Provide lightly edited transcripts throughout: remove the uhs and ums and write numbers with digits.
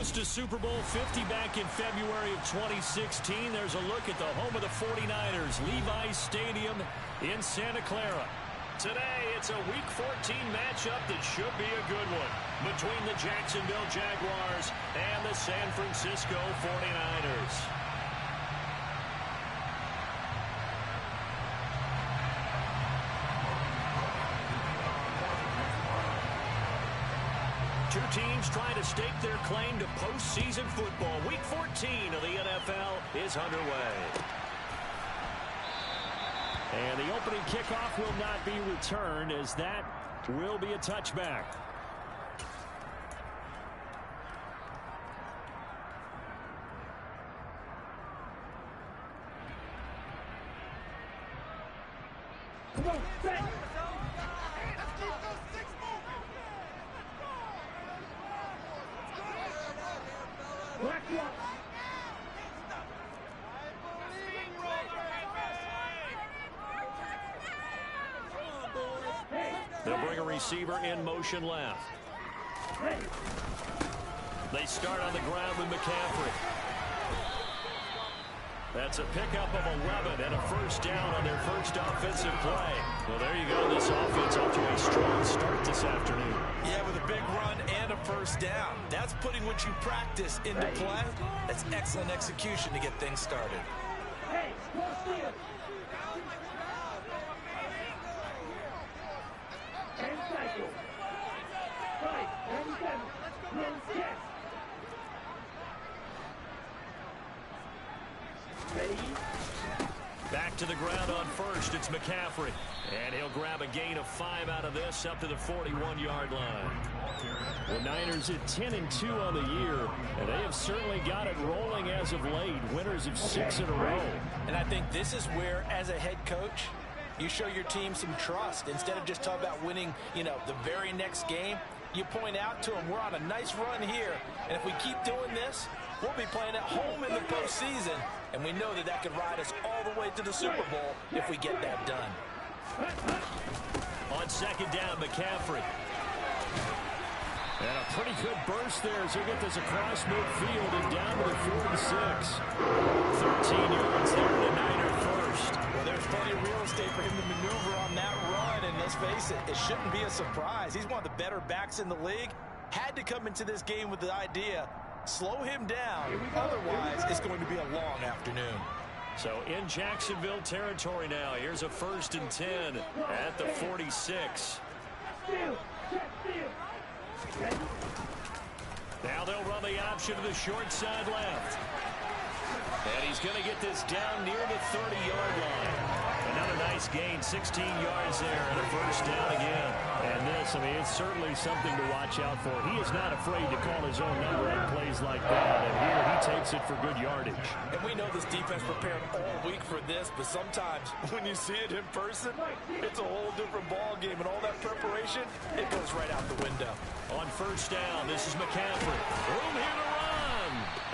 host to Super Bowl 50 back in February of 2016. There's a look at the home of the 49ers, Levi's Stadium in Santa Clara. Today, it's a Week 14 matchup that should be a good one between the Jacksonville Jaguars and the San Francisco 49ers. Two teams trying to stake their claim to postseason football. Week 14 of the NFL is underway. And the opening kickoff will not be returned, as that will be a touchback. Come on, set. They'll bring a receiver in motion left. They start on the ground with McCaffrey. That's a pickup of 11 and a first down on their first offensive play. Well, there you go. This offense off to a strong start this afternoon. Yeah, with a big run and a first down. That's putting what you practice into play. That's excellent execution to get things started. Hey, back to the ground on first. It's McCaffrey. And he'll grab a gain of 5 out of this up to the 41-yard line. The Niners at 10-2 on the year, and they have certainly got it rolling as of late. Winners of 6 in a row. And I think this is where, as a head coach, you show your team some trust. Instead of just talking about winning, the very next game, you point out to them, we're on a nice run here, and if we keep doing this, we'll be playing at home in the postseason, and we know that could ride us all the way to the Super Bowl if we get that done. On second down, McCaffrey. And a pretty good burst there as he'll get this across midfield and down to the 46. 13 yards there to Niner first. Well, there's plenty of real estate for him to maneuver on that run, and let's face it, it shouldn't be a surprise. He's one of the better backs in the league. Had to come into this game with the idea, slow him down, otherwise it's going to be a long afternoon. So in Jacksonville territory now. Here's a 1st and 10 at the 46. Now they'll run the option to the short side left. And he's going to get this down near the 30-yard line. Another nice gain, 16 yards there, and a first down again. And this, it's certainly something to watch out for. He is not afraid to call his own number on plays like that, and here he takes it for good yardage. And we know this defense prepared all week for this, but sometimes when you see it in person, it's a whole different ball game, and all that preparation, it goes right out the window. On first down, this is McCaffrey. Room here to run.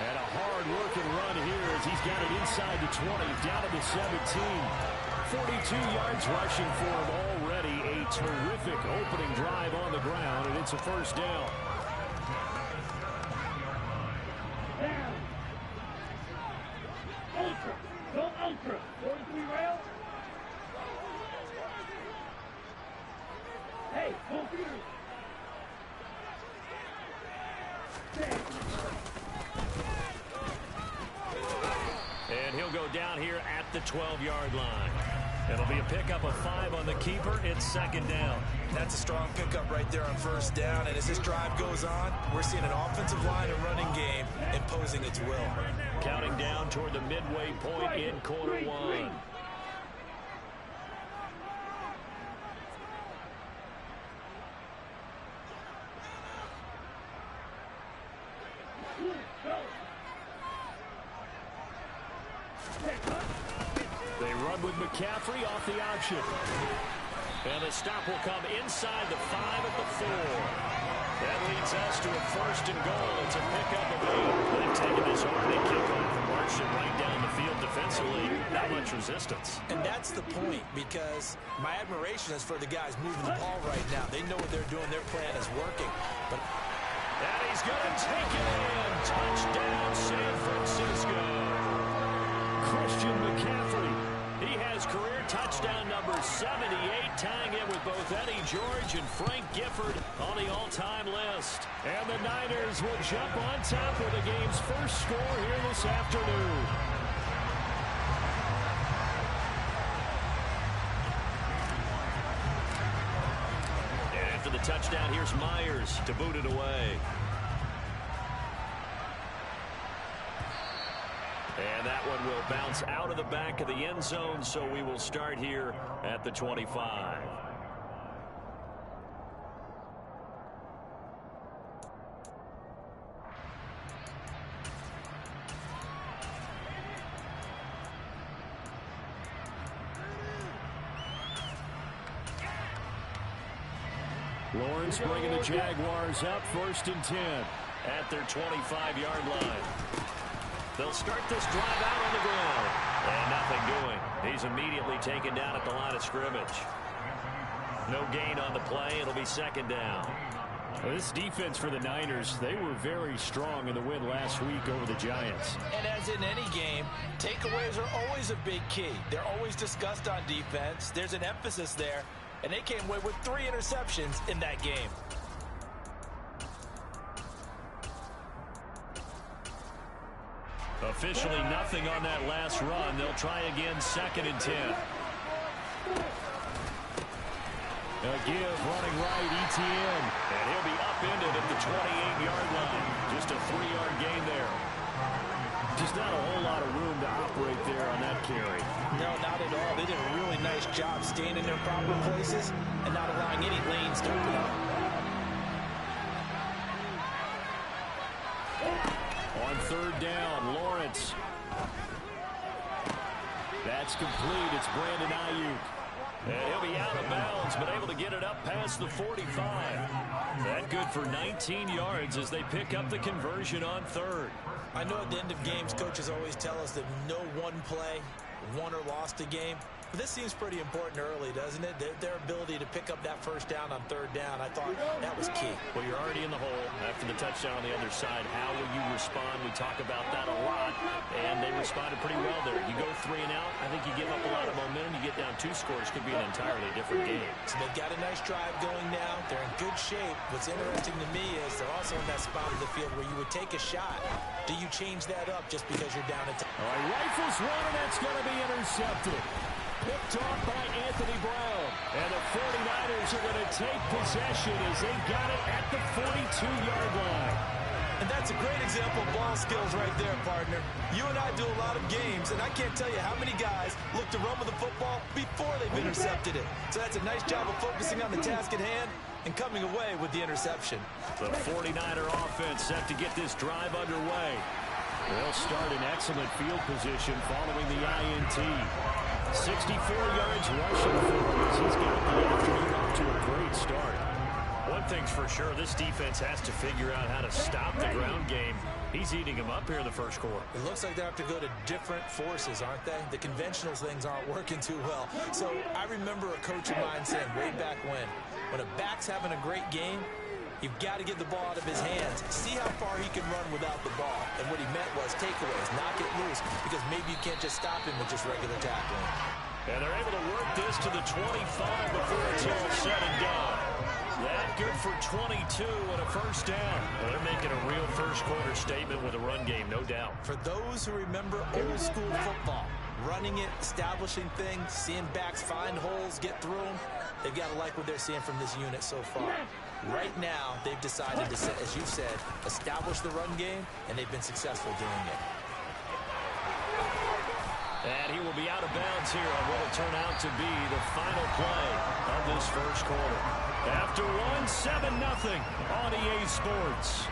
And a hard-working run here as he's got it inside the 20, down to the 17. 42 yards rushing for him already. A terrific opening drive on the ground, and it's a first down. Ultra. Go ultra. 43 rail. Hey, go through. And he'll go down here at the 12-yard line. It'll be a pickup of 5 on the keeper. It's second down. That's a strong pickup right there on first down. And as this drive goes on, we're seeing an offensive line and running game imposing its will. Counting down toward the midway point in quarter 1. They run with McCaffrey off the option. And the stop will come inside the 5 at the 4. That leads us to a 1st and goal. It's a pickup of 8. They've taken this opening kickoff and marched it right down the field defensively. Not much resistance. And that's the point, because my admiration is for the guys moving the ball right now. They know what they're doing. Their plan is working. But And he's going to take it in. Touchdown, San Francisco. Christian McCaffrey. He has career touchdown number 78, tying it with both Eddie George and Frank Gifford on the all-time list. And the Niners will jump on top with the game's first score here this afternoon. And after the touchdown, here's Myers to boot it away. And that one will bounce out of the back of the end zone, so we will start here at the 25. Lawrence bringing the Jaguars up, 1st and 10 at their 25-yard line. They'll start this drive out on the ground. And nothing doing. He's immediately taken down at the line of scrimmage. No gain on the play. It'll be 2nd down. Well, this defense for the Niners, they were very strong in the win last week over the Giants. And as in any game, takeaways are always a big key. They're always discussed on defense. There's an emphasis there. And they came away with 3 interceptions in that game. Officially nothing on that last run. They'll try again, 2nd and 10. A give running right, ETN. And he'll be upended at the 28-yard line. Just a 3-yard gain there. Just not a whole lot of room to operate there on that carry. No, not at all. They did a really nice job staying in their proper places and not allowing any lanes to open up. On 3rd down, Lawrence. That's complete. It's Brandon Ayuk. And he'll be out of bounds, but able to get it up past the 45. That good for 19 yards as they pick up the conversion on 3rd. I know at the end of games, coaches always tell us that no one play won or lost a game. But this seems pretty important early, doesn't it? Their ability to pick up that 1st down on 3rd down, I thought that was key. Well, you're already in the hole after the touchdown on the other side. How will you respond? We talk about that a lot, and they responded pretty well there. You go 3 and out, I think you give up a lot of momentum. You get down 2 scores, could be an entirely different game. So they've got a nice drive going now. They're in good shape. What's interesting to me is they're also in that spot of the field where you would take a shot. Do you change that up just because you're down at 10? All right, rifles one, and that's going to be intercepted. Picked off by Anthony Brown. And the 49ers are going to take possession as they got it at the 42-yard line. And that's a great example of ball skills right there, partner. You and I do a lot of games, and I can't tell you how many guys look to run with the football before they've intercepted it. So that's a nice job of focusing on the task at hand and coming away with the interception. The 49er offense set to get this drive underway. They'll start in excellent field position following the INT. 64 yards rushing for him as he's got the afternoon off to a great start. One thing's for sure, this defense has to figure out how to stop the ground game. He's eating them up here in the first quarter. It looks like they have to go to different forces, aren't they? The conventional things aren't working too well. So I remember a coach of mine saying way back when a back's having a great game, you've got to get the ball out of his hands. See how far he can run without the ball. And what he meant was takeaways, knock it loose, because maybe you can't just stop him with just regular tackling. And they're able to work this to the 25 before it's all said and done. That good for 22 and a 1st down. Well, they're making a real first quarter statement with a run game, no doubt. For those who remember old school football, running it, establishing things, seeing backs find holes, get through them, they've got to like what they're seeing from this unit so far. Right now, they've decided to, as you said, establish the run game, and they've been successful doing it. And he will be out of bounds here on what will turn out to be the final play of this first quarter. After 7-0 on EA Sports.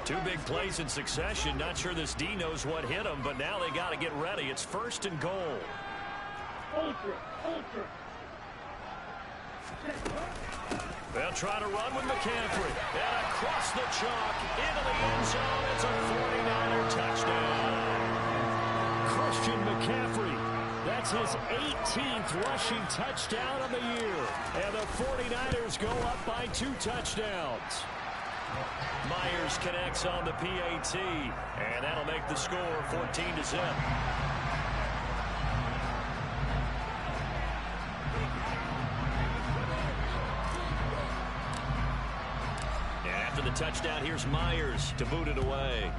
Two big plays in succession. Not sure this D knows what hit him, but now they got to get ready. It's 1st and goal. Ultra, ultra, They'll try to run with McCaffrey. And across the chalk into the end zone. It's a 49er touchdown. Christian McCaffrey. That's his 18th rushing touchdown of the year. And the 49ers go up by 2 touchdowns. Myers connects on the PAT. And that'll make the score 14-0. After the touchdown, here's Myers to boot it away.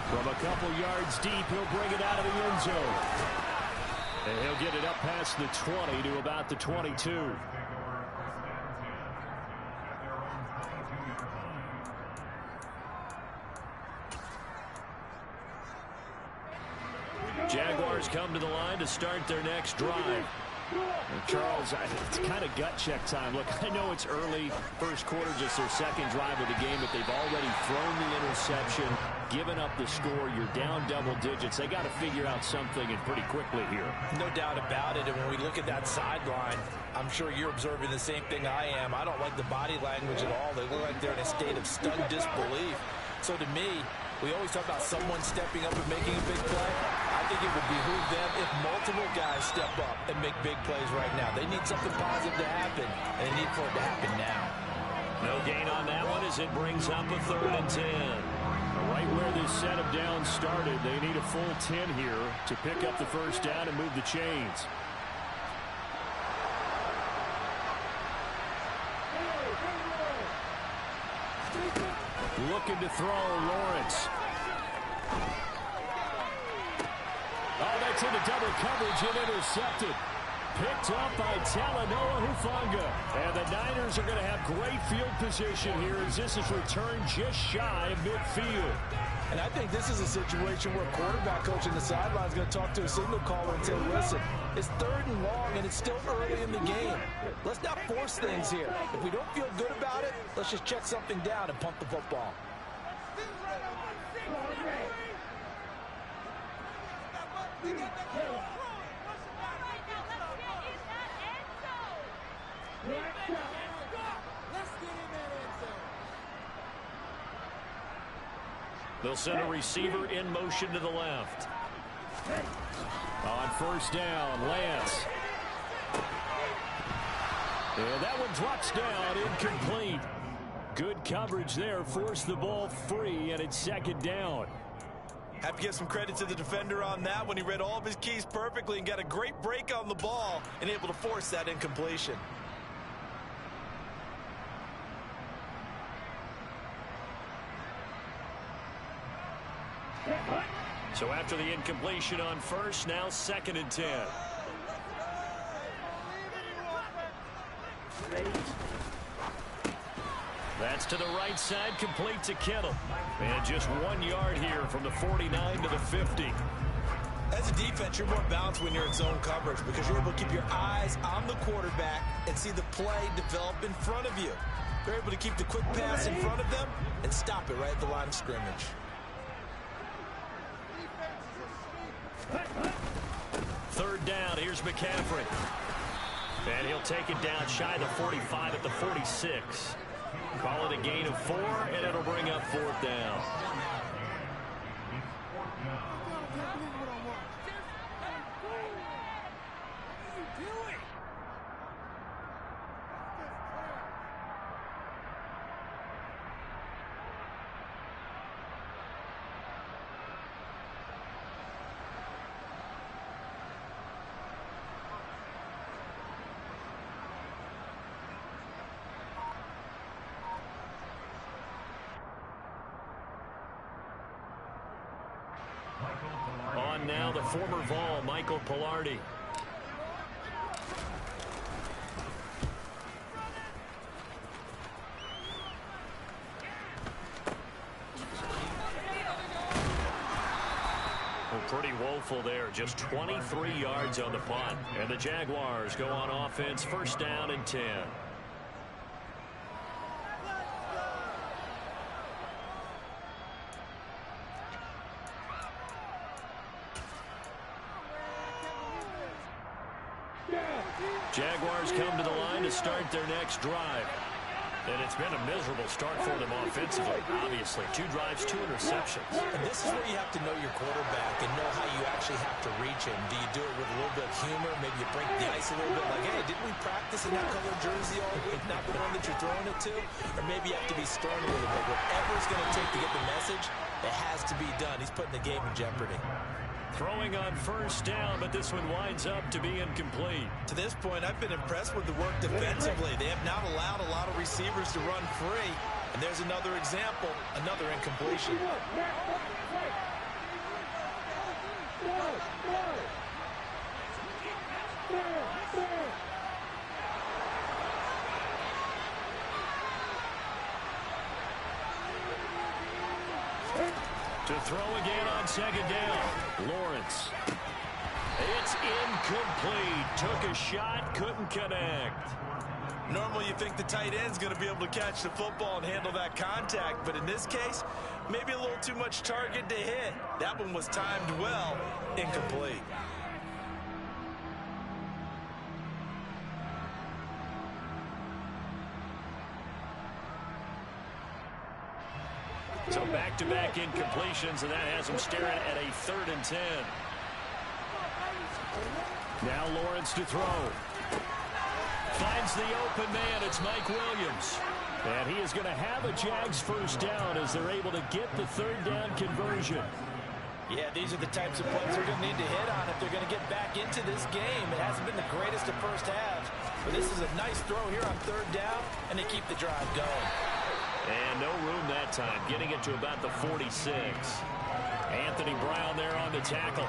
From a couple yards deep, he'll bring it out of the end zone. And he'll get it up past the 20 to about the 22. Jaguars come to the line to start their next drive. Charles, it's kind of gut check time. Look, I know it's early, first quarter, just their second drive of the game, but they've already thrown the interception, given up the score. You're down double digits. They got to figure out something, and pretty quickly here. No doubt about it. And when we look at that sideline, I'm sure you're observing the same thing I am. I don't like the body language at all. They look like they're in a state of stunned disbelief. So to me, we always talk about someone stepping up and making a big play. I think it would behoove them if multiple guys step up and make big plays right now. They need something positive to happen, and they need for it to happen now. No gain on that one as it brings up a 3rd and 10. Right where this set of downs started, they need a full 10 here to pick up the first down and move the chains. Looking to throw, Lawrence. Oh, that's into double coverage and intercepted. Picked up by Talanoa Hufanga. And the Niners are going to have great field position here as this is returned just shy of midfield. And I think this is a situation where quarterback coach in the sideline is going to talk to a signal caller and say, listen, it's 3rd and long and it's still early in the game. Let's not force things here. If we don't feel good about it, let's just check something down and pump the football. They'll send a receiver in motion to the left. On first down, Lance. And that one drops down, incomplete. Good coverage there, forced the ball free, and it's 2nd down. Have to give some credit to the defender on that one. He read all of his keys perfectly and got a great break on the ball and able to force that incompletion. So after the incompletion on first, now 2nd and 10. That's to the right side, complete to Kittle. And just 1 yard here from the 49 to the 50. As a defense, you're more balanced when you're in zone coverage because you're able to keep your eyes on the quarterback and see the play develop in front of you. They're able to keep the quick pass in front of them and stop it right at the line of scrimmage. Third down, here's McCaffrey. And he'll take it down shy of the 45 at the 46. Call it a gain of 4, and it'll bring up 4th down. On now, the former Vol, Michael Pilardi. Well, pretty woeful there. Just 23 yards on the punt. And the Jaguars go on offense, first down and 10. Jaguars come to the line to start their next drive. And it's been a miserable start for them offensively, obviously. 2 drives, 2 interceptions. And this is where you have to know your quarterback and know how you actually have to reach him. Do you do it with a little bit of humor? Maybe you break the ice a little bit like, hey, didn't we practice in that color jersey all week, not the one that you're throwing it to? Or maybe you have to be stern a little bit. Whatever it's going to take to get the message, it has to be done. He's putting the game in jeopardy. Throwing on first down, but this one winds up to be incomplete. To this point, I've been impressed with the work defensively. They have not allowed a lot of receivers to run free. And there's another example, another incompletion. To throw again on second down. Lawrence. It's incomplete. Took a shot, couldn't connect. Normally you think the tight end's going to be able to catch the football and handle that contact, but in this case, maybe a little too much target to hit. That one was timed well, incomplete. So back-to-back incompletions, and that has them staring at a 3rd and 10. Now Lawrence to throw. Finds the open man. It's Mike Williams. And he is going to have a Jags first down as they're able to get the 3rd down conversion. Yeah, these are the types of plays they're going to need to hit on if they're going to get back into this game. It hasn't been the greatest of first halves, but this is a nice throw here on 3rd down, and they keep the drive going. And no room that time, getting it to about the 46. Anthony Brown there on the tackle.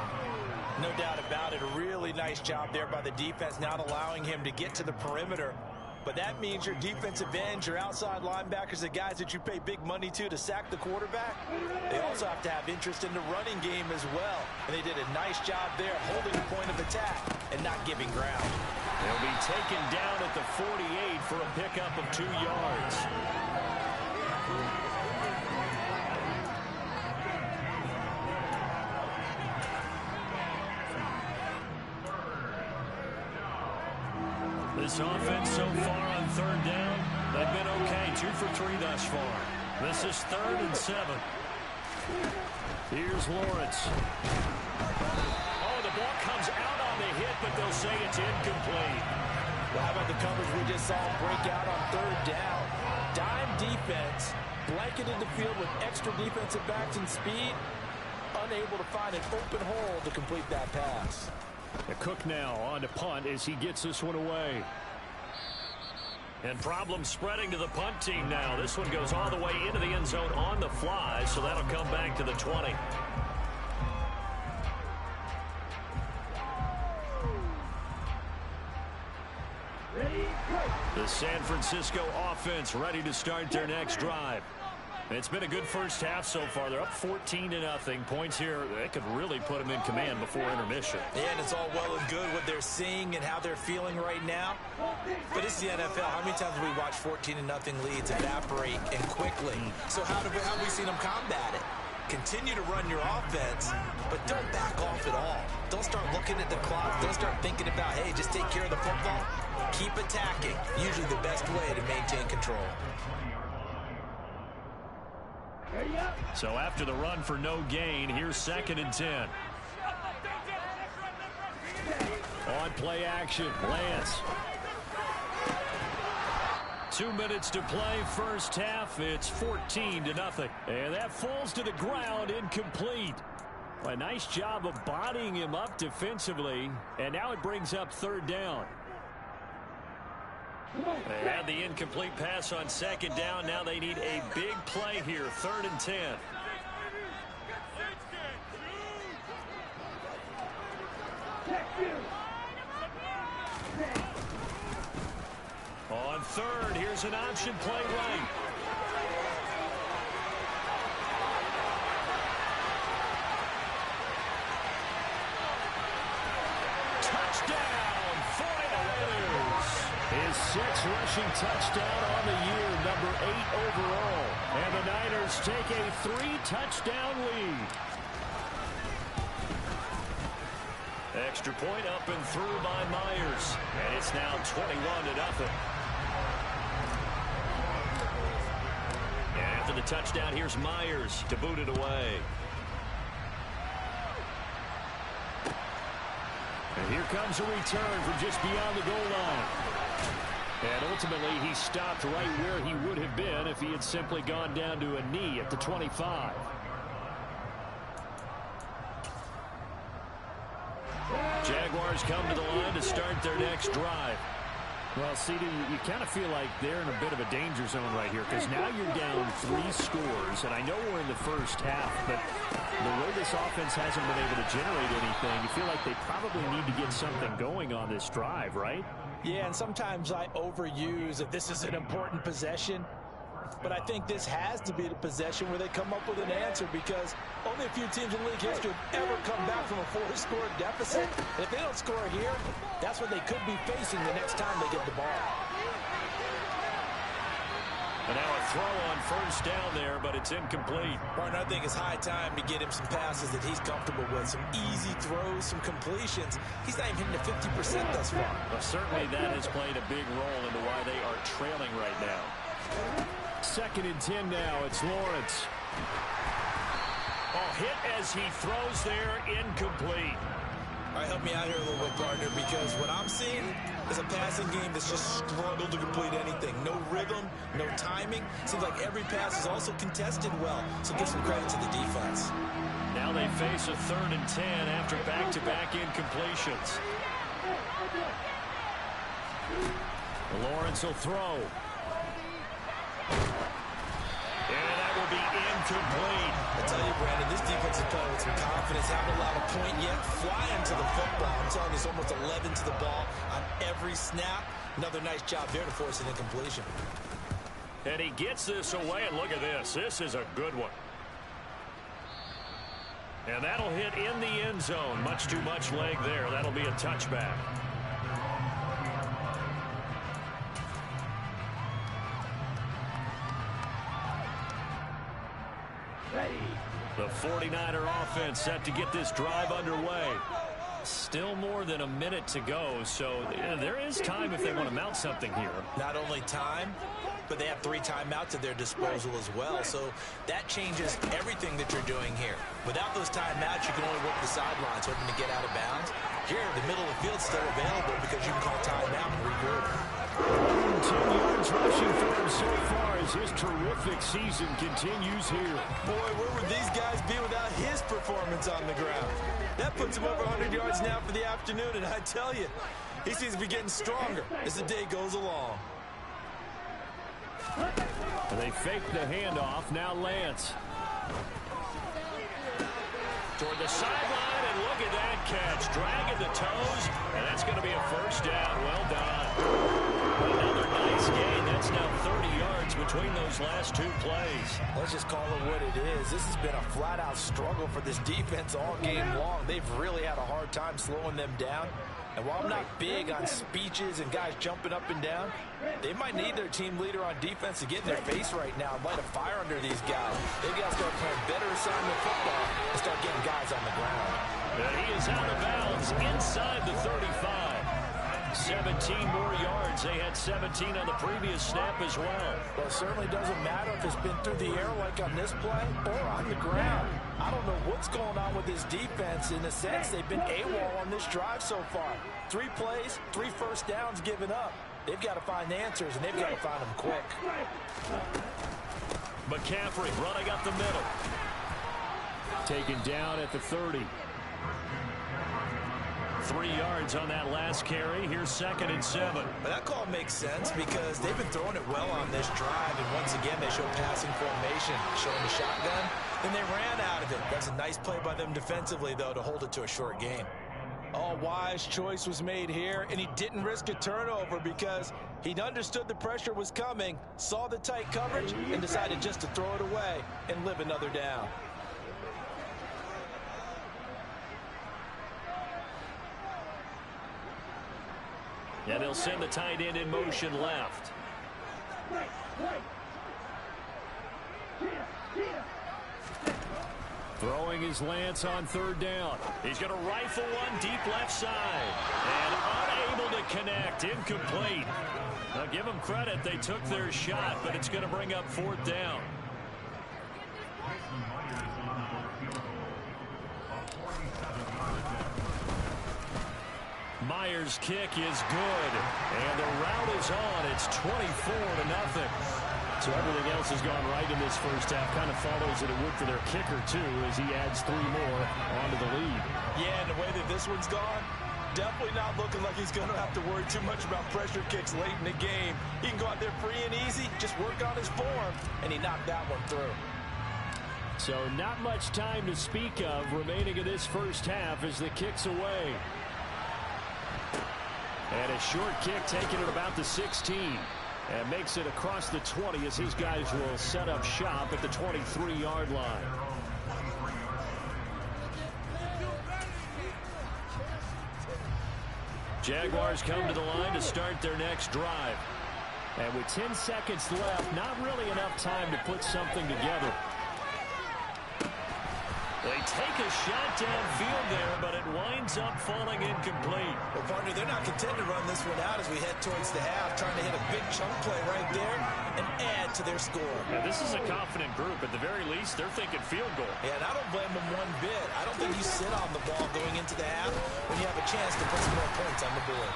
No doubt about it. A really nice job there by the defense, not allowing him to get to the perimeter. But that means your defensive ends, your outside linebackers, the guys that you pay big money to sack the quarterback, they also have to have interest in the running game as well. And they did a nice job there holding the point of attack and not giving ground. They'll be taken down at the 48 for a pickup of 2 yards. This offense so far on 3rd down, they've been okay. 2 for 3 thus far. This is 3rd and 7. Here's Lawrence. Oh, the ball comes out on the hit, but they'll say it's incomplete. Well, how about the coverage we just saw break out on 3rd down? Dime defense, blanketed the field with extra defensive backs and speed, unable to find an open hole to complete that pass. Cook now on to punt as he gets this one away. And problems spreading to the punt team now. This one goes all the way into the end zone on the fly, so that'll come back to the 20. The San Francisco offense ready to start their next drive. It's been a good first half so far. They're up 14-0. Points here, they could really put them in command before intermission. Yeah, and it's all well and good what they're seeing and how they're feeling right now. But it's the NFL. How many times have we watched 14-0 leads evaporate and quickly? So how have we seen them combat it? Continue to run your offense, but don't back off at all. Don't start looking at the clock. Don't start thinking about, hey, just take care of the football. Keep attacking. Usually the best way to maintain control. So after the run for no gain, here's 2nd and 10. On play action, Lance. 2 minutes to play, first half. It's 14-0. And that falls to the ground, incomplete. A nice job of bodying him up defensively. And now it brings up 3rd down. They had the incomplete pass on 2nd down. Now they need a big play here, 3rd and 10. On 3rd, here's an option play right. Touchdown, 49ers. His 6th rushing touchdown on the year, number 8 overall. And the Niners take a 3-touchdown lead. Extra point up and through by Myers. And it's now 21-0. And after the touchdown, here's Myers to boot it away. And here comes a return from just beyond the goal line. And ultimately, he stopped right where he would have been if he had simply gone down to a knee at the 25. Jaguars come to the line to start their next drive. Well, CD, you kind of feel like they're in a bit of a danger zone right here because now you're down 3 scores, and I know we're in the first half, but the way this offense hasn't been able to generate anything, you feel like they probably need to get something going on this drive, right? Yeah, and sometimes I overuse that this is an important possession. But I think this has to be the possession where they come up with an answer because only a few teams in league history have ever come back from a 4-score deficit. And if they don't score here, that's what they could be facing the next time they get the ball. And now a throw on first down there, but it's incomplete. Martin, I think it's high time to get him some passes that he's comfortable with, some easy throws, some completions. He's not even hitting the 50% thus far. Well, certainly that has played a big role into why they are trailing right now. 2nd and 10 now. It's Lawrence. Oh, hit as he throws there, incomplete. All right, help me out here a little bit, partner, because what I'm seeing is a passing game that's just struggled to complete anything. No rhythm, no timing. Seems like every pass is also contested well, so give some credit to the defense. Now they face a 3rd and 10 after back-to-back incompletions. Lawrence will throw. And that will be incomplete. I tell you, Brandon, this defense is playing with some confidence. Haven't allowed a point yet. Flying to the football. I'm telling you, it's almost 11 to the ball on every snap. Another nice job there to force an incompletion. And he gets this away, and look at this. This is a good one. And that'll hit in the end zone. Much too much leg there. That'll be a touchback. The 49er offense set to get this drive underway. Still more than a minute to go, so there is time if they want to mount something here. Not only time, but they have 3 timeouts at their disposal as well, so that changes everything that you're doing here. Without those timeouts, you can only work the sidelines, hoping to get out of bounds. Here, the middle of the field's still available because you can call timeout and regroup. 10 yards rushing for him so far as his terrific season continues here. Boy, where would these guys be without his performance on the ground? That puts him over 100 yards now for the afternoon, and I tell you, he seems to be getting stronger as the day goes along. And they fake the handoff. Now Lance. Toward the sideline, and look at that catch. Dragging the toes, and that's going to be a first down. Well done. Another nice gain. That's now 30 yards between those last 2 plays. Let's just call it what it is. This has been a flat-out struggle for this defense all game long. They've really had a hard time slowing them down. And while I'm not big on speeches and guys jumping up and down, they might need their team leader on defense to get in their face right now and light a fire under these guys. They've got to start playing better assignment football and start getting guys on the ground. And he is out of bounds inside the 35. 17 more yards. They had 17 on the previous snap as well. Well, it certainly doesn't matter if it's been through the air like on this play or on the ground. I don't know what's going on with this defense. In a sense, they've been AWOL on this drive so far. 3 plays, 3 first downs given up. They've got to find answers, and they've got to find them quick. McCaffrey running up the middle. Taken down at the 30. 3 yards on that last carry. Here's 2nd and 7. Well, that call makes sense because they've been throwing it well on this drive, and once again they show passing formation, showing the shotgun, and they ran out of it. That's a nice play by them defensively, though, to hold it to a short game. Oh, wise choice was made here, and he didn't risk a turnover because he understood the pressure was coming, saw the tight coverage, and decided just to throw it away and live another down. And they'll send the tight end in motion left. Throwing his lance on third down. He's going to rifle one deep left side. And unable to connect. Incomplete. Now give them credit. They took their shot, but it's going to bring up fourth down. Myers' kick is good. And the route is on. It's 24-0. So everything else has gone right in this first half. Kind of follows that it would for their kicker, too, as he adds 3 more onto the lead. Yeah, and the way that this one's gone, definitely not looking like he's going to have to worry too much about pressure kicks late in the game. He can go out there free and easy, just work on his form, and he knocked that one through. So not much time to speak of remaining in this first half as the kick's away. And a short kick taken at about the 16. And makes it across the 20 as his guys will set up shop at the 23-yard line. Jaguars come to the line to start their next drive. And with 10 seconds left, not really enough time to put something together. They take a shot downfield there, but it winds up falling incomplete. Well, partner, they're not content to run this one out as we head towards the half, trying to hit a big chunk play right there and add to their score. Yeah, this is a confident group. At the very least, they're thinking field goal. Yeah, and I don't blame them one bit. I don't think you sit on the ball going into the half when you have a chance to put some more points on the board.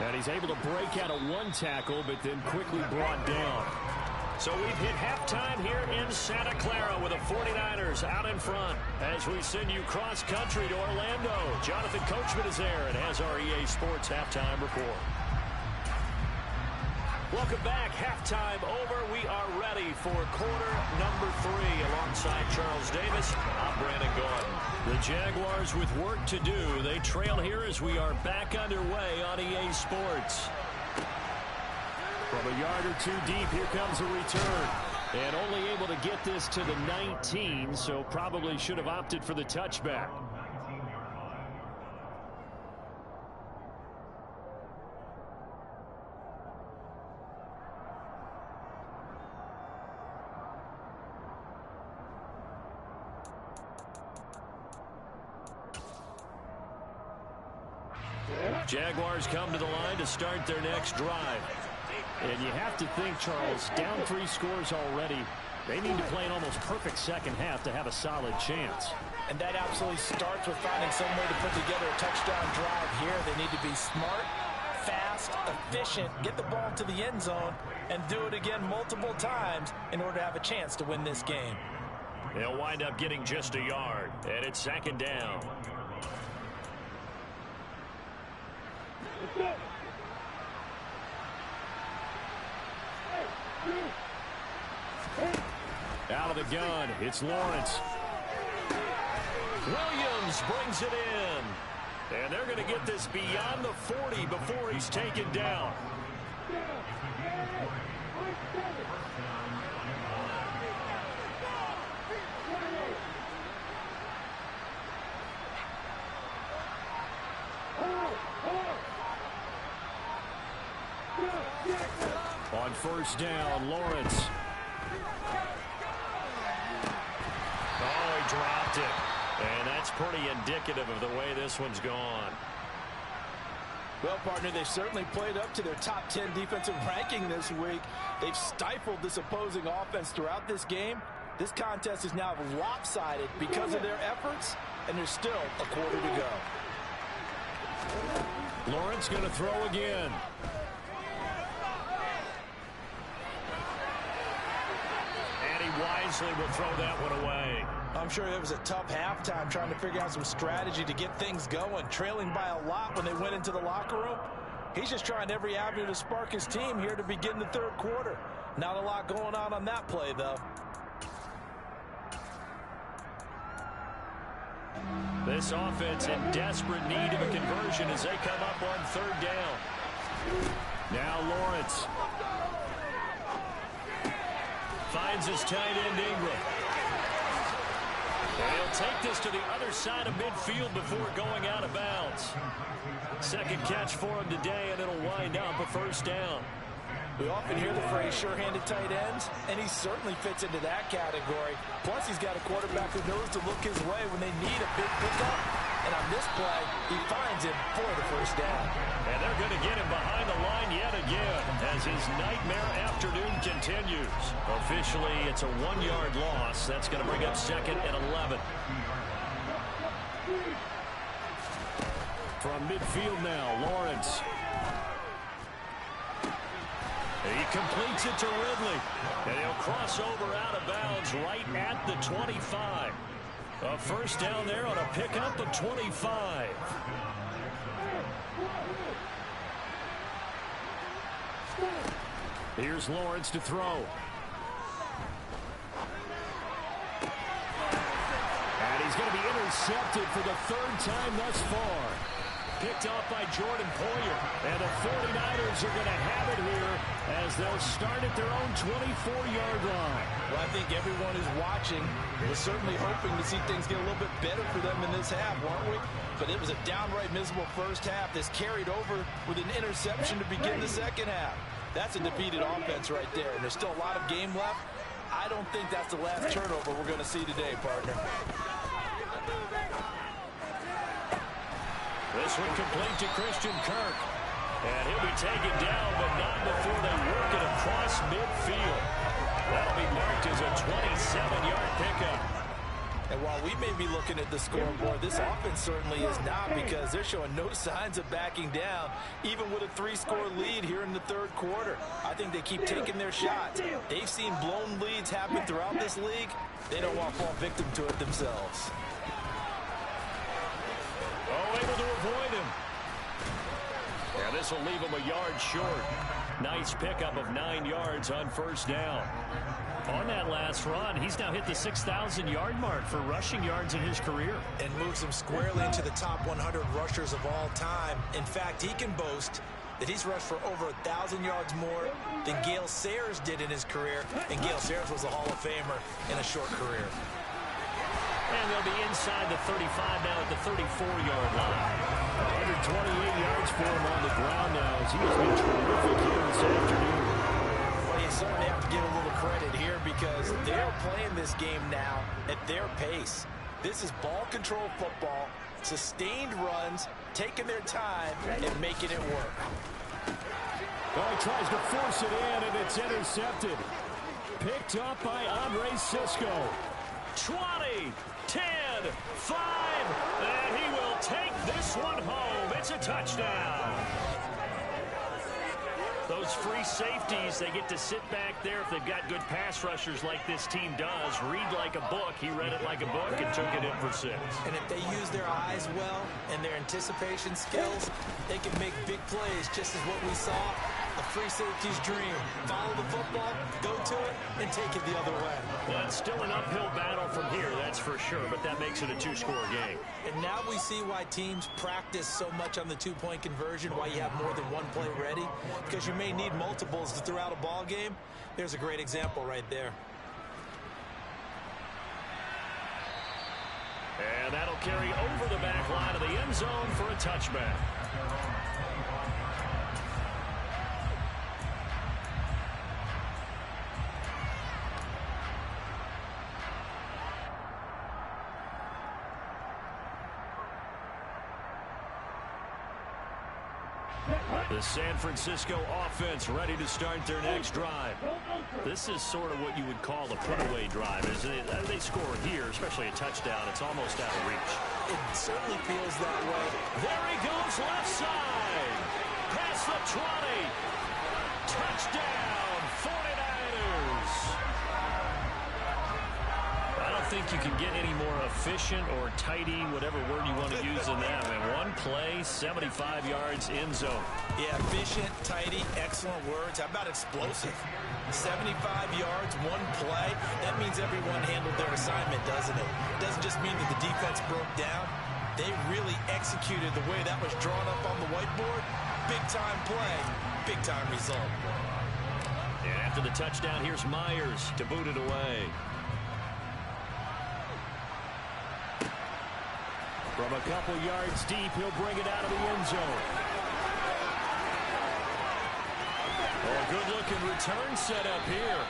And he's able to break out of one tackle, but then quickly brought down. So we've hit halftime here in Santa Clara with the 49ers out in front. As we send you cross-country to Orlando, Jonathan Coachman is there and has our EA Sports halftime report. Welcome back. Halftime over. We are ready for quarter number 3. Alongside Charles Davis, I'm Brandon Gordon. The Jaguars with work to do. They trail here as we are back underway on EA Sports. From a yard or 2 deep, here comes a return. And only able to get this to the 19, so probably should have opted for the touchback. Jaguars come to the line to start their next drive. And you have to think, Charles, down 3 scores already. They need to play an almost perfect second half to have a solid chance. And that absolutely starts with finding some way to put together a touchdown drive here. They need to be smart, fast, efficient, get the ball to the end zone, and do it again multiple times in order to have a chance to win this game. They'll wind up getting just a yard, and it's second down. Out of the gun, it's Lawrence. Williams brings it in. And they're going to get this beyond the 40 before he's taken down. On first down, Lawrence. Oh, he dropped it. And that's pretty indicative of the way this one's gone. Well, partner, they certainly played up to their top 10 defensive ranking this week. They've stifled this opposing offense throughout this game. This contest is now lopsided because of their efforts, and there's still a quarter to go. Lawrence going to throw again. And he wisely will throw that one away. I'm sure it was a tough halftime trying to figure out some strategy to get things going, trailing by a lot when they went into the locker room. He's just trying every avenue to spark his team here to begin the third quarter. Not a lot going on that play, though. This offense in desperate need of a conversion as they come up on third down. Now Lawrence. Finds his tight end Ingram. And he'll take this to the other side of midfield before going out of bounds. Second catch for him today, and it'll wind up a first down. We often hear the phrase sure-handed tight ends, and he certainly fits into that category. Plus, Plus, he's got a quarterback who knows to look his way when they need a big pickup. And on this play, he finds him for the first down. And they're going to get him behind the line yet again as his nightmare afternoon continues. Officially, it's a 1-yard loss. That's going to bring up 2nd and 11. From midfield now, Lawrence. He completes it to Ridley. And he'll cross over out of bounds right at the 25. A first down there on a pickup of 25. Here's Lawrence to throw. And he's going to be intercepted for the 3rd time thus far. Picked off by Jordan Poyer. And the 49ers are going to have it here as they'll start at their own 24-yard line. Well, I think everyone who's watching was certainly hoping to see things get a little bit better for them in this half, weren't we? But it was a downright miserable first half. This carried over with an interception to begin the second half. That's a defeated offense right there, and there's still a lot of game left. I don't think that's the last turnover we're going to see today, partner. This one complete to Christian Kirk. And he'll be taken down, but not before they work it across midfield. That'll be marked as a 27-yard pickup. And while we may be looking at the scoreboard, this offense certainly is not, because they're showing no signs of backing down, even with a 3-score lead here in the 3rd quarter. I think they keep taking their shots. They've seen blown leads happen throughout this league. They don't want to fall victim to it themselves. Oh, able to avoid him. And this will leave him a yard short. Nice pickup of 9 yards on first down. On that last run, he's now hit the 6,000-yard mark for rushing yards in his career. And moves him squarely into the top 100 rushers of all time. In fact, he can boast that he's rushed for over 1,000 yards more than Gale Sayers did in his career. And Gale Sayers was a Hall of Famer in a short career. And they'll be inside the 35 now at the 34-yard line. 128 yards for him on the ground now as he has been terrific here this afternoon. Well, you certainly have to give a little credit here because they're playing this game now at their pace. This is ball control football, sustained runs, taking their time, and making it work. Well, he tries to force it in, and it's intercepted. Picked up by Andre Sisco. 20, 10, 5, and he will take this one home. It's a touchdown. Those free safeties, they get to sit back there if they've got good pass rushers like this team does. Read like a book. He read it like a book and took it in for 6. And if they use their eyes well and their anticipation skills, they can make big plays, just as what we saw. A free safety's dream. Follow the football, go to it, and take it the other way. Well, it's still an uphill battle from here, that's for sure, but that makes it a 2-score game. And now we see why teams practice so much on the 2-point conversion, why you have more than one play ready, because you may need multiples throughout a ball game. There's a great example right there. And that'll carry over the back line of the end zone for a touchback. The San Francisco offense ready to start their next drive. This is sort of what you would call a put-away drive. As they score here, especially a touchdown, it's almost out of reach. It certainly feels that way. There he goes, left side. Past the 20. Touchdown, 49ers. I don't think you can get any more efficient or tidy, whatever word you want to use in that. And one play, 75 yards in zone. Yeah, efficient, tidy, excellent words. How about explosive? 75 yards, one play. That means everyone handled their assignment, doesn't it? It doesn't just mean that the defense broke down. They really executed the way that was drawn up on the whiteboard. Big-time play, big-time result. And after the touchdown, here's Myers to boot it away. From a couple yards deep, he'll bring it out of the end zone. Oh, good-looking return set up here.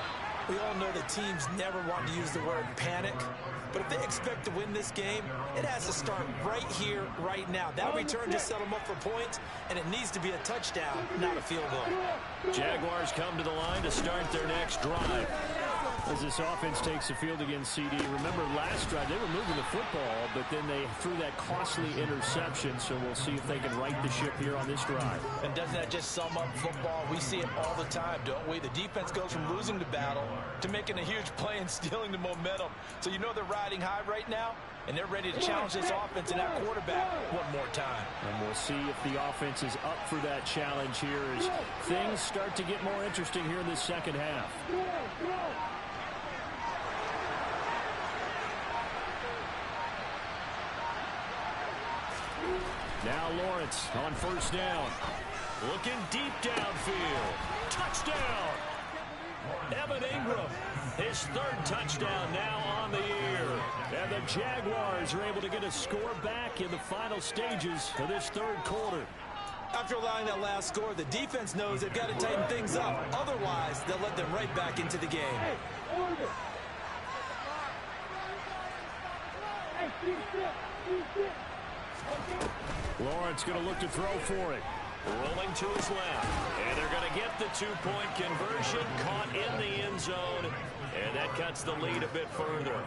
We all know that teams never want to use the word panic, but if they expect to win this game, it has to start right here, right now. That return just set them up for points, and it needs to be a touchdown, not a field goal. Jaguars come to the line to start their next drive. As this offense takes the field against CD, remember last drive they were moving the football, but then they threw that costly interception, so we'll see if they can right the ship here on this drive. And doesn't that just sum up football? We see it all the time, don't we? The defense goes from losing the battle to making a huge play and stealing the momentum. So you know they're riding high right now, and they're ready to challenge this offense and that quarterback one more time. And we'll see if the offense is up for that challenge here as things start to get more interesting here in this second half. Now Lawrence on first down. Looking deep downfield. Touchdown! Evan Ingram, his third touchdown now on the year. And the Jaguars are able to get a score back in the final stages of this third quarter. After allowing that last score, the defense knows they've got to tighten things up. Otherwise, they'll let them right back into the game. Lawrence going to look to throw for it. Rolling to his left. And they're going to get the two-point conversion. Caught in the end zone. And that cuts the lead a bit further.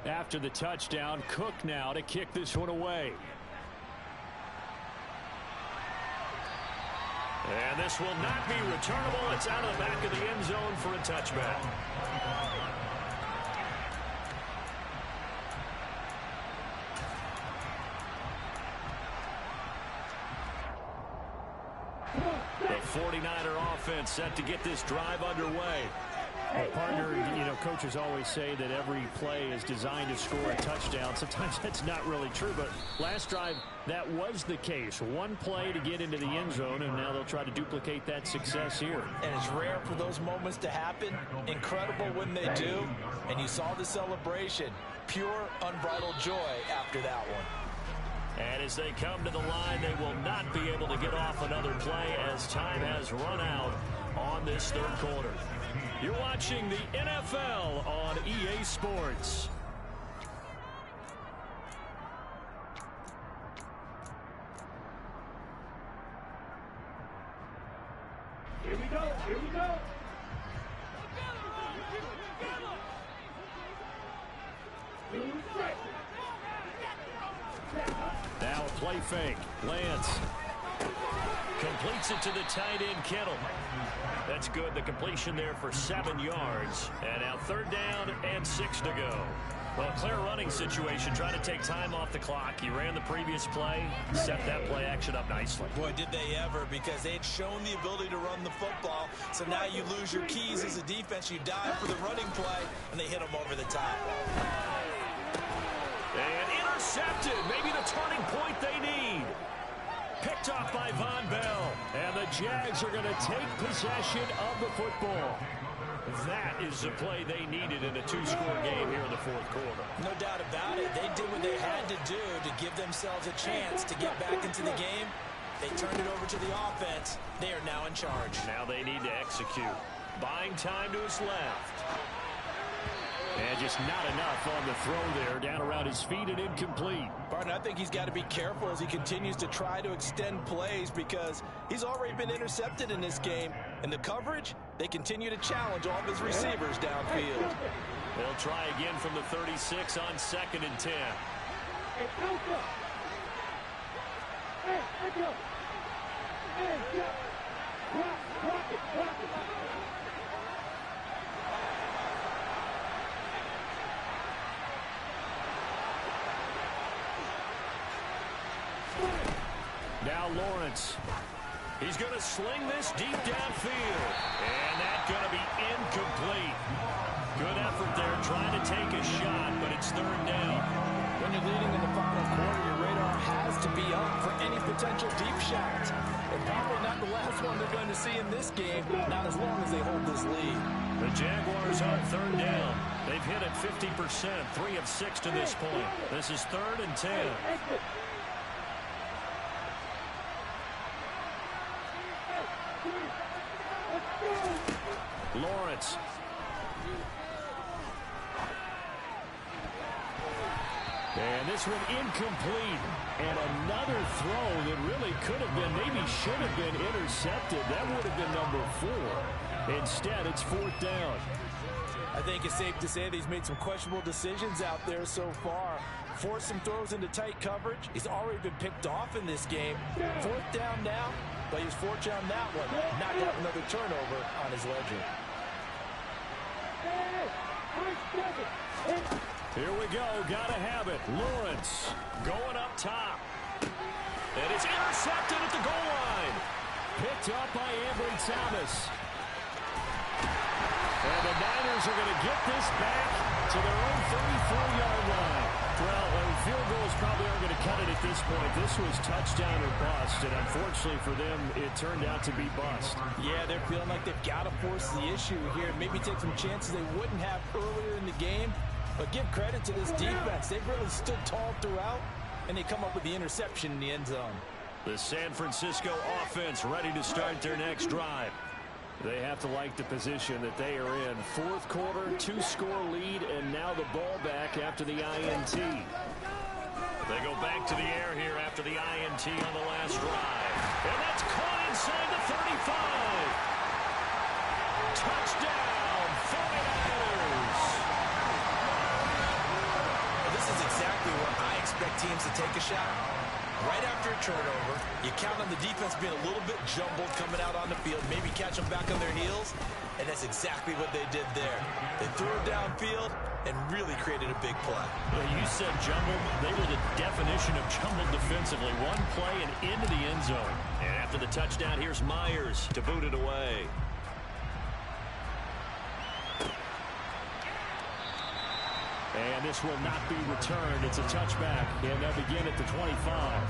After the touchdown, Cook now to kick this one away. And this will not be returnable. It's out of the back of the end zone for a touchback. The 49er offense set to get this drive underway. Well, partner, you know, coaches always say that every play is designed to score a touchdown. Sometimes that's not really true, but last drive, that was the case. One play to get into the end zone, and now they'll try to duplicate that success here. And it's rare for those moments to happen. Incredible when they do. And you saw the celebration. Pure, unbridled joy after that one. And as they come to the line, they will not be able to get off another play as time has run out on this third quarter. You're watching the NFL on EA Sports. Here we go. Here we go. Now a play fake. Lance completes it to the tight end, Kittle. That's good. The completion there for 7 yards. And now third down and 6 to go. Well, clear running situation, trying to take time off the clock. He ran the previous play, set that play action up nicely. Boy, did they ever, because they'd shown the ability to run the football. So now you lose your keys as a defense. You dive for the running play, and they hit them over the top. And intercepted. Maybe the turning point they need. Picked off by Von Bell. And the Jags are going to take possession of the football. That is the play they needed in a two-score game here in the fourth quarter. No doubt about it. They did what they had to do to give themselves a chance to get back into the game. They turned it over to the offense. They are now in charge. Now they need to execute. Buying time to his left. And just not enough on the throw there. Down around his feet and incomplete. Barton, I think he's got to be careful as he continues to try to extend plays because he's already been intercepted in this game. And the coverage, they continue to challenge all of his receivers downfield. They'll try again from the 36 on 2nd and 10. Hey, Alpha. Hey, Echo. Hey, Jeff. Rock it. Now Lawrence. He's going to sling this deep downfield. And that's going to be incomplete. Good effort there trying to take a shot, but it's third down. When you're leading in the final quarter, your radar has to be up for any potential deep shot. And probably not the last one they're going to see in this game, not as long as they hold this lead. The Jaguars on third down. They've hit it 50%, 3 of 6 to this point. This is 3rd and 10. Lawrence. And this one incomplete. And another throw that really could have been, maybe should have been intercepted. That would have been number 4. Instead, it's 4th down. I think it's safe to say that he's made some questionable decisions out there so far. Forced some throws into tight coverage. He's already been picked off in this game. 4th down now, but he was fortunate on that one. Not got another turnover on his ledger. Here we go. Gotta have it. Lawrence going up top. And it's intercepted at the goal line. Picked up by Ambry Thomas. And the Niners are going to get this back to their own 34-yard line. Well, field goals probably aren't going to cut it at this point. This was touchdown or bust, and unfortunately for them, it turned out to be bust. Yeah, they're feeling like they've got to force the issue here. Maybe take some chances they wouldn't have earlier in the game. But give credit to this defense. They've really stood tall throughout, and they come up with the interception in the end zone. The San Francisco offense ready to start their next drive. They have to like the position that they are in. 4th quarter, 2-score lead, and now the ball back after the INT. They go back to the air here after the INT on the last drive. And that's caught inside the 35. Touchdown, 49ers. Well, this is exactly where I expect teams to take a shot. Right after a turnover, you count on the defense being a little bit jumbled coming out on the field, maybe catch them back on their heels, and that's exactly what they did there. They threw it downfield and really created a big play. Well, you said jumbled. They were the definition of jumbled defensively. One play and into the end zone. And after the touchdown, here's Myers to boot it away. And this will not be returned. It's a touchback, and they'll begin at the 25.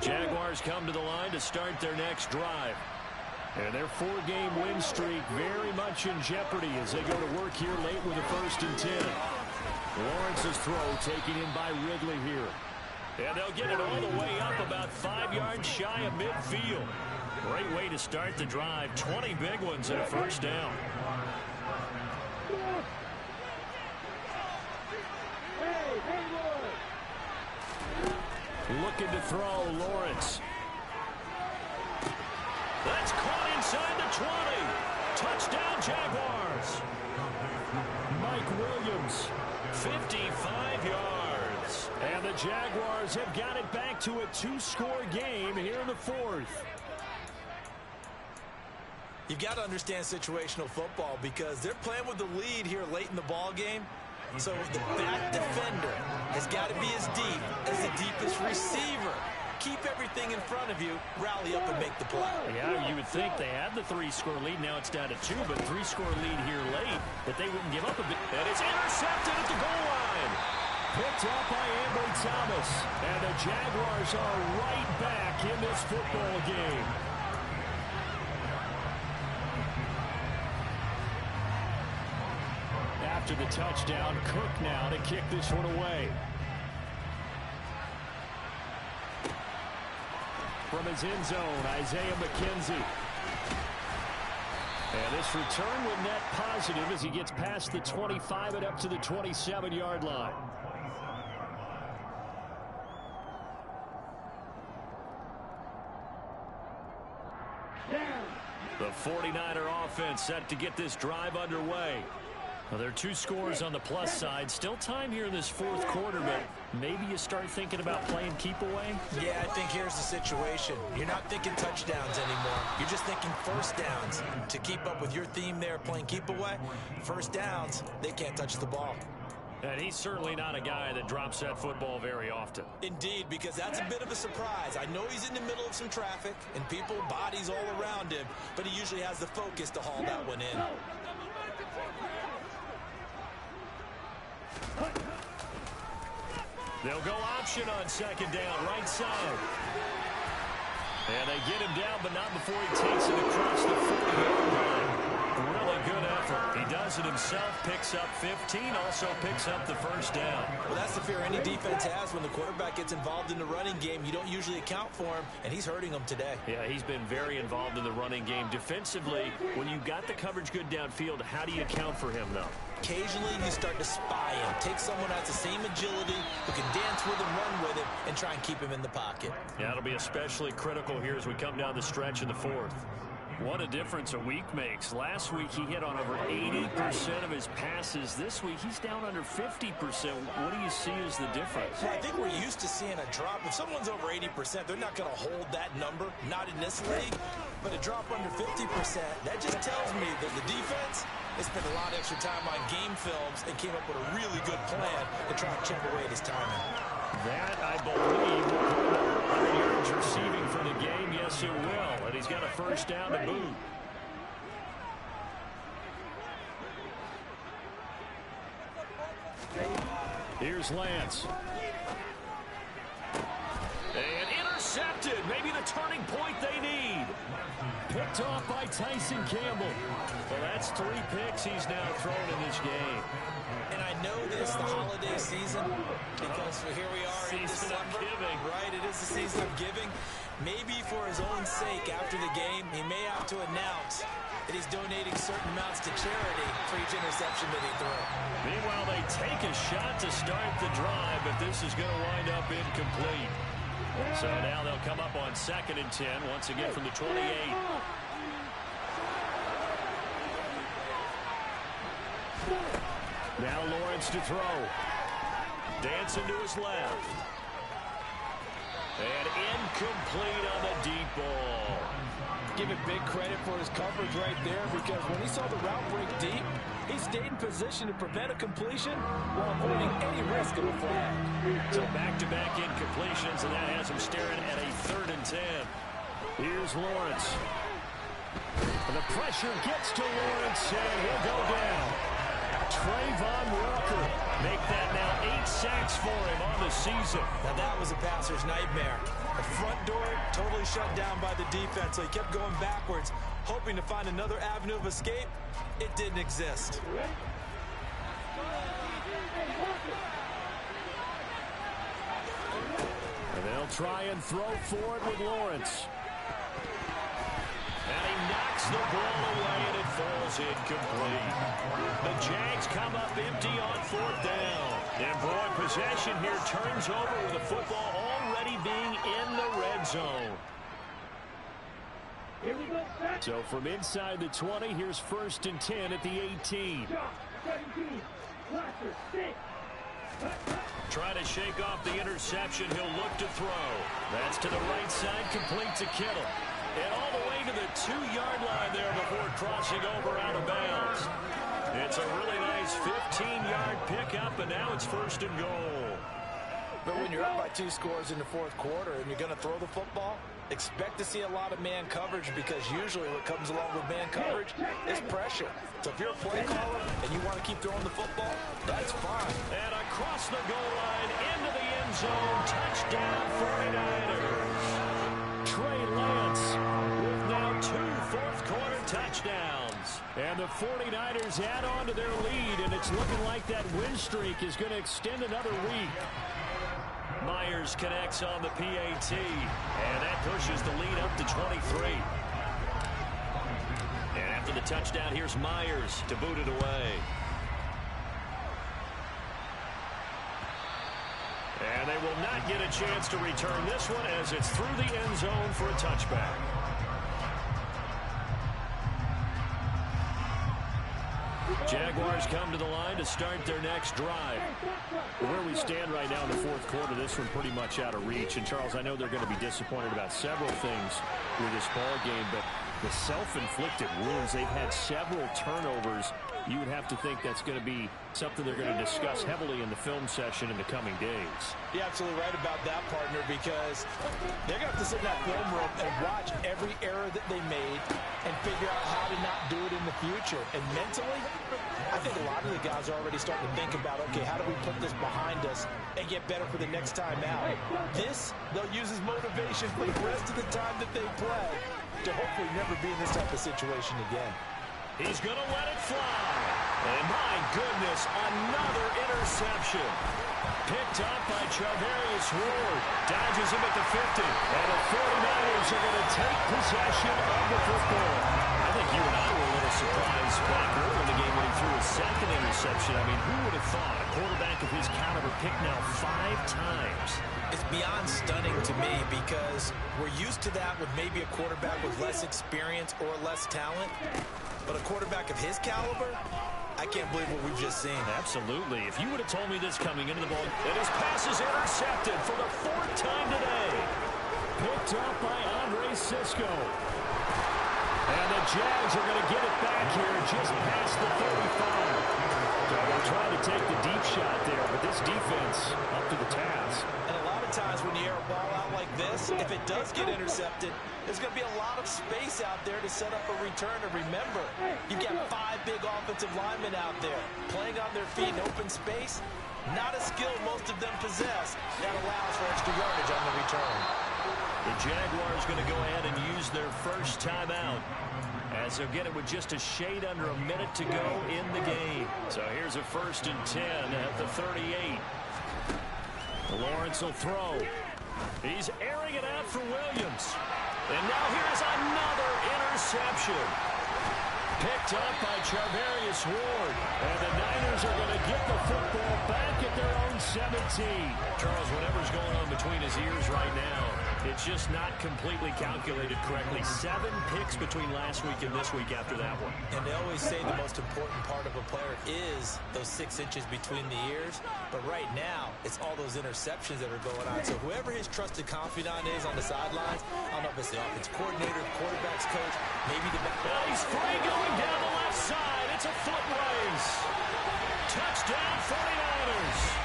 Jaguars come to the line to start their next drive. And their 4-game win streak very much in jeopardy as they go to work here late with a 1st and 10. Lawrence's throw taken in by Ridley here. And they'll get it all the way up about 5 yards shy of midfield. Great way to start the drive. 20 big ones and a 1st down. Looking to throw, Lawrence. That's caught inside the 20. Touchdown, Jaguars. Mike Williams. 55 yards. And the Jaguars have got it back to a 2-score game here in the 4th. You've got to understand situational football because they're playing with the lead here late in the ball game. So the back defender has got to be as deep as the deepest receiver. Keep everything in front of you, rally up and make the play. Yeah, you would think they had the 3-score lead. Now it's down to 2, but 3-score lead here late, that they wouldn't give up a bit. And it's intercepted at the goal line. Picked up by Ambry Thomas. And the Jaguars are right back in this football game. After the touchdown, Cook now to kick this one away. From his end zone, Isaiah McKenzie. And this return will net positive as he gets past the 25 and up to the 27-yard line. The 49er offense set to get this drive underway. Well, there are 2 scores on the plus side. Still time here in this 4th quarter, but maybe you start thinking about playing keep away? Yeah, I think here's the situation. You're not thinking touchdowns anymore. You're just thinking 1st downs. To keep up with your theme there, playing keep away, 1st downs, they can't touch the ball. And he's certainly not a guy that drops that football very often. Indeed, because that's a bit of a surprise. I know he's in the middle of some traffic and people, bodies all around him, but he usually has the focus to haul that one in. They'll go option on second down, right side. And they get him down, but not before he takes it across the 40-yard line. Really good effort. He does it himself, picks up 15, also picks up the first down. Well, that's the fear any defense has when the quarterback gets involved in the running game. You don't usually account for him, and he's hurting them today. Yeah, he's been very involved in the running game. Defensively, when you got the coverage good downfield, how do you account for him, though? Occasionally, you start to spy him. Take someone who has the same agility, who can dance with him, run with him, and try and keep him in the pocket. Yeah, it'll be especially critical here as we come down the stretch in the fourth. What a difference a week makes. Last week, he hit on over 80% of his passes. This week, he's down under 50%. What do you see as the difference? Well, I think we're used to seeing a drop. If someone's over 80%, they're not going to hold that number, not in this league. But a drop under 50%, that just tells me that the defense has spent a lot of extra time on game films and came up with a really good plan to try and chip away at his timing. That, I believe, will put him yards receiving for the game. Yes, it will. And he's got a first down to boot. Here's Lance. And intercepted. Maybe the turning point they need. Picked off by Tyson Campbell. Well, that's 3 picks he's now thrown in this game. And I know this, the holiday season, because here we are in December. Right, it is the season of giving. Maybe for his own sake, after the game, he may have to announce that he's donating certain amounts to charity for each interception that he threw. Meanwhile, they take a shot to start the drive, but this is going to wind up incomplete. So now they'll come up on 2nd and 10, once again from the 28. Now Lawrence to throw. Dancing to his left. And incomplete on the deep ball. Give him big credit for his coverage right there, because when he saw the route break deep, he stayed in position to prevent a completion while avoiding any risk of a flag. So back-to-back incompletions, and that has him staring at a 3rd and 10. Here's Lawrence. And the pressure gets to Lawrence, and he'll go down. Trayvon Walker make that now 8 sacks for him on the season. Now that was a passer's nightmare. The front door totally shut down by the defense, so he kept going backwards, hoping to find another avenue of escape. It didn't exist. And they'll try and throw forward with Lawrence. And he knocks the ball away, and it falls incomplete. The Jags come up empty on 4th down. And boy, possession here turns over with the football already being in the red zone. Here we go, set. So from inside the 20, here's 1st and 10 at the 18. 17, Blaster, 6. Try to shake off the interception. He'll look to throw. That's to the right side, complete to Kittle. And all the way to the 2-yard line there before crossing over out of bounds. It's a really nice 15-yard pickup, and now it's 1st and goal. But when you're up by 2 scores in the 4th quarter and you're going to throw the football, expect to see a lot of man coverage, because usually what comes along with man coverage is pressure. So if you're a play caller and you want to keep throwing the football, that's fine. And across the goal line, into the end zone, touchdown 49ers. Trey Lance with now 2 fourth-quarter touchdowns. And the 49ers add on to their lead, and it's looking like that win streak is going to extend another week. Myers connects on the PAT, and that pushes the lead up to 23. And after the touchdown, here's Myers to boot it away. And they will not get a chance to return this one, as it's through the end zone for a touchback. Jaguars come to the line to start their next drive. Where we stand right now in the 4th quarter, this one pretty much out of reach. And, Charles, I know they're going to be disappointed about several things with this ball game, but the self-inflicted wounds, they've had several turnovers. You would have to think that's going to be something they're going to discuss heavily in the film session in the coming days. You're absolutely right about that, partner, because they're going to have to sit in that film room and watch every error that they made and figure out how to not do it in the future. And mentally, I think a lot of the guys are already starting to think about, okay, how do we put this behind us and get better for the next time out? This, they'll use as motivation for the rest of the time that they play to hopefully never be in this type of situation again. He's going to let it fly. And my goodness, another interception. Picked up by Charvarius Ward. Dodges him at the 50. And the 49ers are going to take possession of the football. I think you and I were a little surprised back early in the game when he threw a second interception. I mean, who would have thought a quarterback of his caliber picked now 5 times? It's beyond stunning to me because we're used to that with maybe a quarterback with less experience or less talent. But a quarterback of his caliber, I can't believe what we've just seen. Absolutely. If you would have told me this coming into the ball, and his pass is intercepted for the 4th time today. Picked up by Andre Sisco. And the Jags are going to get it back here just past the 35. So they're trying to take the deep shot there, but this defense up to the task. And a lot of times when you air a ball out like this, if it does get intercepted, there's going to be a lot of space out there to set up a return. And remember, you've got 5 big offensive linemen out there playing on their feet in open space. Not a skill most of them possess. That allows for extra yardage on the return. The Jaguars going to go ahead and use their first timeout, as they'll get it with just a shade under a minute to go in the game. So here's a 1st and 10 at the 38. Lawrence will throw. He's airing it out for Williams. And now here's another interception. Picked up by Charvarius Ward. And the Niners are going to get the football back at their own 17. Charles, whatever's going on between his ears right now, it's just not completely calculated correctly. 7 picks between last week and this week after that one. And they always say the most important part of a player is those 6 inches between the ears. But right now, it's all those interceptions that are going on. So whoever his trusted confidant is on the sidelines, I don't know if it's the offense coordinator, quarterback's coach, maybe the back. Well, he's free going down the left side. It's a foot race. Touchdown 49ers.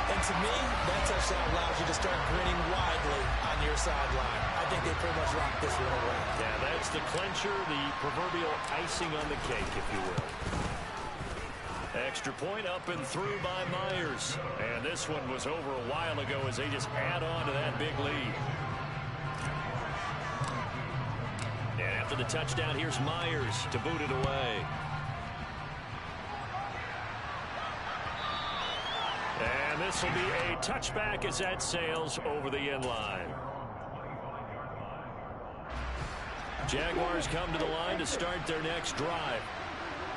And to me, that touchdown allows you to start grinning widely on your sideline. I think they pretty much locked this one away. Yeah, that's the clincher, the proverbial icing on the cake, if you will. Extra point up and through by Myers. And this one was over a while ago as they just add on to that big lead. And after the touchdown, here's Myers to boot it away. And this will be a touchback as that sails over the end line. Jaguars come to the line to start their next drive.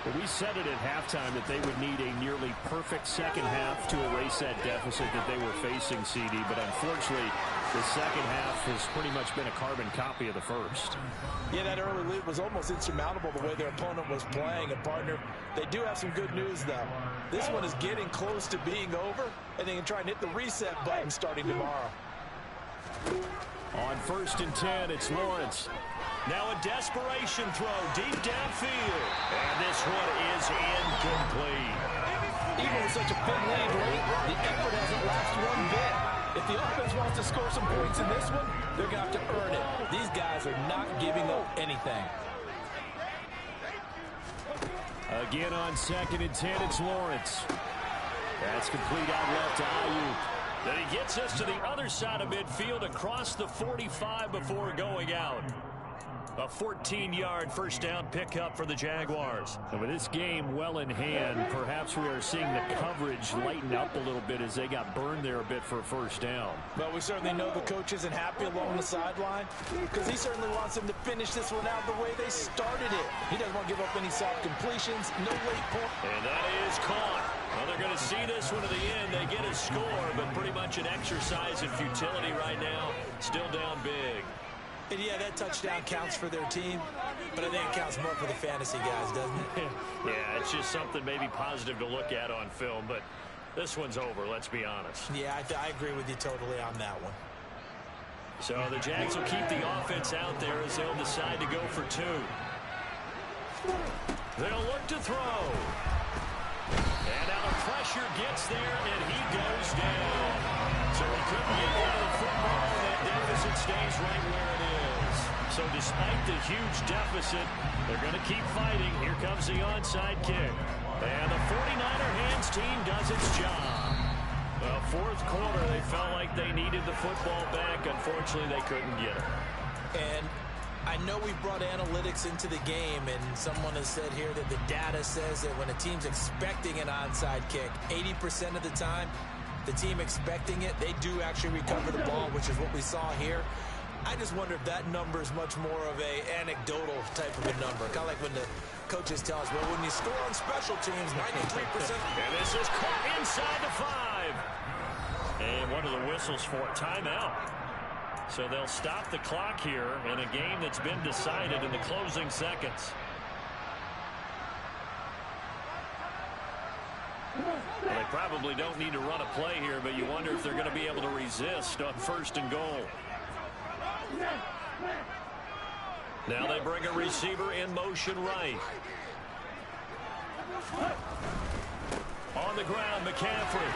Well, we said it at halftime that they would need a nearly perfect second half to erase that deficit that they were facing, CD. But unfortunately, the second half has pretty much been a carbon copy of the first. Yeah, that early lead was almost insurmountable the way their opponent was playing. And, partner, they do have some good news, though. This one is getting close to being over, and they can try and hit the reset button starting tomorrow. On 1st and 10, it's Lawrence. Now a desperation throw deep downfield. And this one is incomplete. Even with such a big lead late, the effort hasn't lasted one bit. If the offense wants to score some points in this one, they're going to have to earn it. These guys are not giving up anything. Again on 2nd and 10, it's Lawrence. That's complete out left to Ayuk. Then he gets us to the other side of midfield across the 45 before going out. A 14-yard first down pickup for the Jaguars. And with this game well in hand, perhaps we are seeing the coverage lighten up a little bit as they got burned there a bit for a first down. Well, we certainly know the coach isn't happy along the sideline because he certainly wants them to finish this one out the way they started it. He doesn't want to give up any soft completions, no late point. And that is caught. Well, they're going to see this one to the end. They get a score, but pretty much an exercise in futility right now. Still down big. And yeah, that touchdown counts for their team, but I think it counts more for the fantasy guys, doesn't it? Yeah, it's just something maybe positive to look at on film, but this one's over, let's be honest. Yeah, I agree with you totally on that one. So the Jags will keep the offense out there as they'll decide to go for 2. They'll look to throw. And now the pressure gets there, and he goes down. So he couldn't get rid of the football, and that deficit stays right where it is. So despite the huge deficit, they're going to keep fighting. Here comes the onside kick. And the 49er hands team does its job. Well, fourth quarter, they felt like they needed the football back. Unfortunately, they couldn't get it. And I know we brought analytics into the game, and someone has said here that the data says that when a team's expecting an onside kick, 80% of the time, the team expecting it, they do actually recover the ball, which is what we saw here. I just wonder if that number is much more of a anecdotal type of a number. Kind of like when the coaches tell us, well, when you score on special teams, 93%. And this is caught inside the 5. And one of the whistles for a timeout. So they'll stop the clock here in a game that's been decided in the closing seconds. Well, they probably don't need to run a play here, but you wonder if they're going to be able to resist on 1st and goal. Now they bring a receiver in motion right. On the ground, McCaffrey.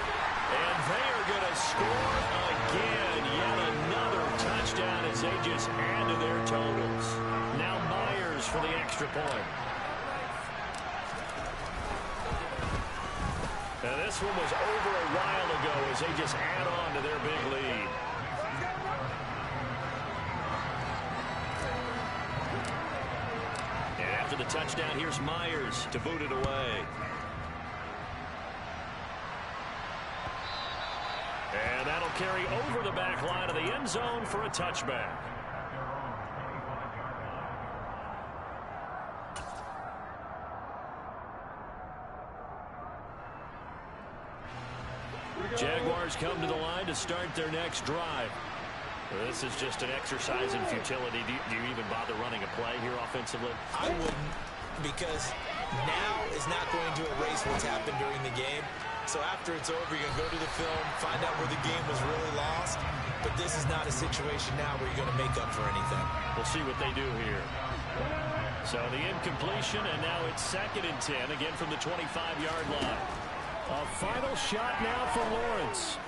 And they are going to score again. Yet another touchdown as they just add to their totals. Now Myers for the extra point. And this one was over a while ago as they just add on to their big lead. And after the touchdown, here's Myers to boot it away. And that'll carry over the back line of the end zone for a touchback. Jaguars come to the line to start their next drive. This is just an exercise in futility. Do you even bother running a play here offensively? I wouldn't, because now is not going to erase what's happened during the game. So after it's over, you're going to go to the film, find out where the game was really lost. But this is not a situation now where you're going to make up for anything. We'll see what they do here. So the incompletion, and now it's 2nd and 10, again from the 25-yard line. A final shot now for Lawrence.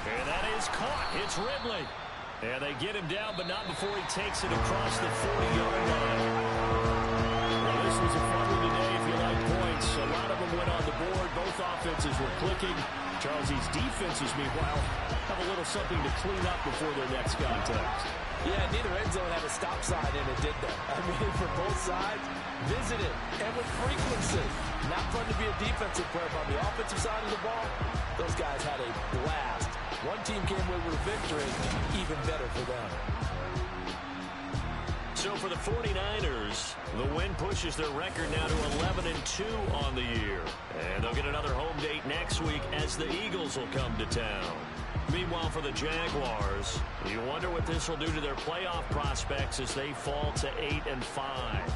And that is caught. It's Ridley. And they get him down, but not before he takes it across the 40-yard line. Well, this was a fun one today if you like points. A lot of them went on the board. Both offenses were clicking. Charles, these defenses, meanwhile, have a little something to clean up before their next contact. Yeah, neither end zone had a stop sign in it, did they? I mean, for both sides, visited and with frequency. Not fun to be a defensive player, but on the offensive side of the ball, those guys had a blast. One team came away with a victory, even better for them. So for the 49ers, the win pushes their record now to 11-2 on the year. And they'll get another home date next week as the Eagles will come to town. Meanwhile, for the Jaguars, you wonder what this will do to their playoff prospects as they fall to 8-5.